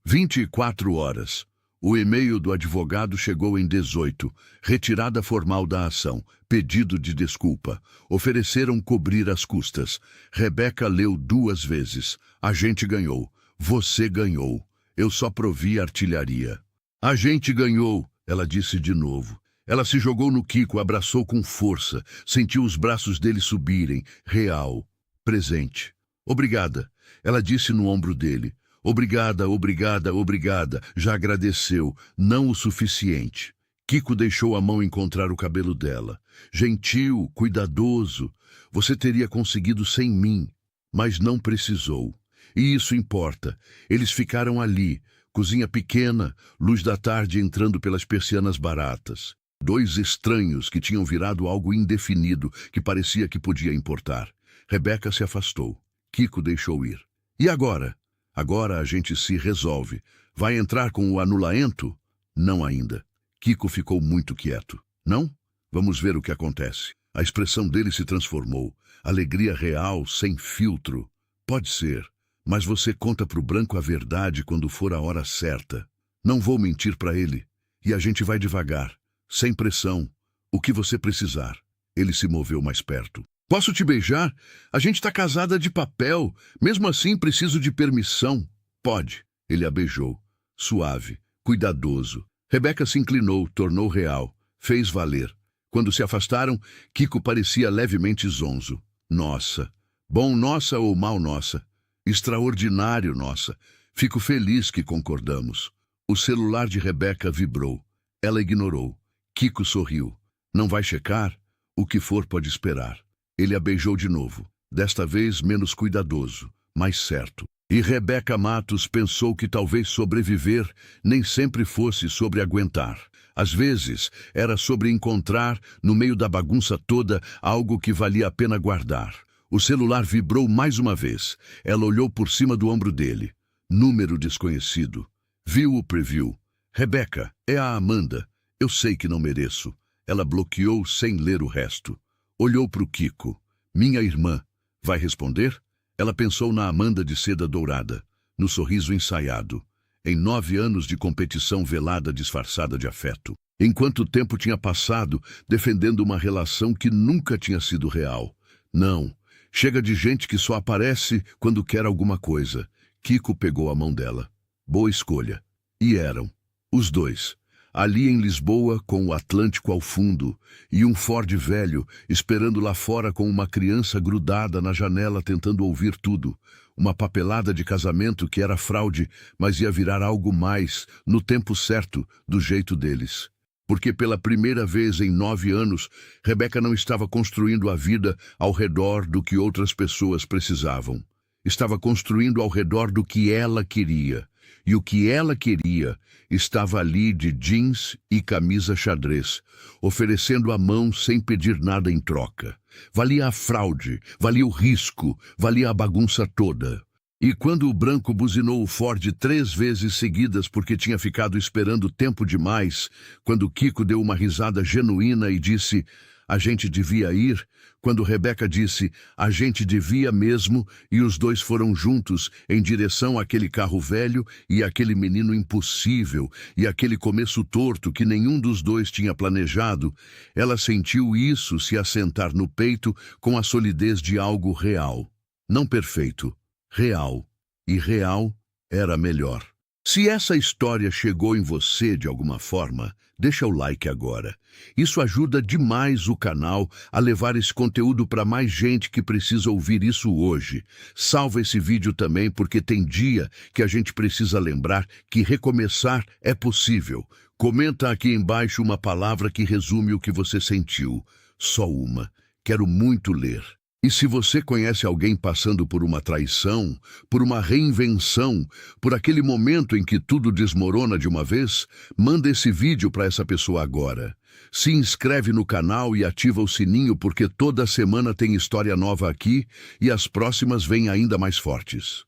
24 horas. O e-mail do advogado chegou em 18. Retirada formal da ação. Pedido de desculpa. Ofereceram cobrir as custas. Rebeca leu 2 vezes. A gente ganhou. Você ganhou. Eu só provi artilharia. A gente ganhou, ela disse de novo. Ela se jogou no Kiko, abraçou com força. Sentiu os braços dele subirem. Real. Presente. Obrigada. Ela disse no ombro dele. Obrigada, obrigada, obrigada. Já agradeceu. Não o suficiente. Kiko deixou a mão encontrar o cabelo dela. Gentil, cuidadoso. Você teria conseguido sem mim, mas não precisou. E isso importa. Eles ficaram ali. Cozinha pequena, luz da tarde entrando pelas persianas baratas. 2 estranhos que tinham virado algo indefinido que parecia que podia importar. Rebeca se afastou. Kiko deixou ir. E agora? Agora a gente se resolve. Vai entrar com o anulaento? Não ainda. Kiko ficou muito quieto. Não? Vamos ver o que acontece. A expressão dele se transformou. Alegria real, sem filtro. Pode ser, mas você conta pro Branco a verdade quando for a hora certa. Não vou mentir para ele. E a gente vai devagar, sem pressão. O que você precisar. Ele se moveu mais perto. Posso te beijar? A gente tá casada de papel. Mesmo assim, preciso de permissão. Pode. Ele a beijou. Suave, cuidadoso. Rebeca se inclinou, tornou real. Fez valer. Quando se afastaram, Kiko parecia levemente zonzo. Nossa. Bom nossa ou mal nossa? Extraordinário nossa. Fico feliz que concordamos. O celular de Rebeca vibrou. Ela ignorou. Kiko sorriu. Não vai checar? O que for pode esperar. Ele a beijou de novo, desta vez menos cuidadoso, mais certo. E Rebeca Matos pensou que talvez sobreviver nem sempre fosse sobre aguentar. Às vezes, era sobre encontrar, no meio da bagunça toda, algo que valia a pena guardar. O celular vibrou mais uma vez. Ela olhou por cima do ombro dele. Número desconhecido. Viu o preview. Rebeca, é a Amanda. Eu sei que não mereço. Ela bloqueou sem ler o resto. Olhou para o Kiko. Minha irmã. Vai responder? Ela pensou na Amanda de seda dourada, no sorriso ensaiado, em 9 anos de competição velada disfarçada de afeto. Em quanto tempo tinha passado defendendo uma relação que nunca tinha sido real. Não, chega de gente que só aparece quando quer alguma coisa. Kiko pegou a mão dela. Boa escolha. E eram. Os dois. ali em Lisboa, com o Atlântico ao fundo, e um Ford velho esperando lá fora com uma criança grudada na janela tentando ouvir tudo. Uma papelada de casamento que era fraude, mas ia virar algo mais, no tempo certo, do jeito deles. Porque pela primeira vez em 9 anos, Rebeca não estava construindo a vida ao redor do que outras pessoas precisavam. Estava construindo ao redor do que ela queria. E o que ela queria estava ali de jeans e camisa xadrez, oferecendo a mão sem pedir nada em troca. Valia a fraude, valia o risco, valia a bagunça toda. E quando o branco buzinou o Ford 3 vezes seguidas porque tinha ficado esperando tempo demais, quando Kiko deu uma risada genuína e disse: "A gente devia ir", quando Rebeca disse: "A gente devia mesmo", e os dois foram juntos em direção àquele carro velho e àquele menino impossível e aquele começo torto que nenhum dos dois tinha planejado, ela sentiu isso se assentar no peito com a solidez de algo real. Não perfeito, real. E real era melhor. Se essa história chegou em você de alguma forma, deixa o like agora. Isso ajuda demais o canal a levar esse conteúdo para mais gente que precisa ouvir isso hoje. Salva esse vídeo também porque tem dia que a gente precisa lembrar que recomeçar é possível. Comenta aqui embaixo uma palavra que resume o que você sentiu. Só uma. Quero muito ler. E se você conhece alguém passando por uma traição, por uma reinvenção, por aquele momento em que tudo desmorona de uma vez, manda esse vídeo para essa pessoa agora. Se inscreve no canal e ativa o sininho porque toda semana tem história nova aqui e as próximas vêm ainda mais fortes.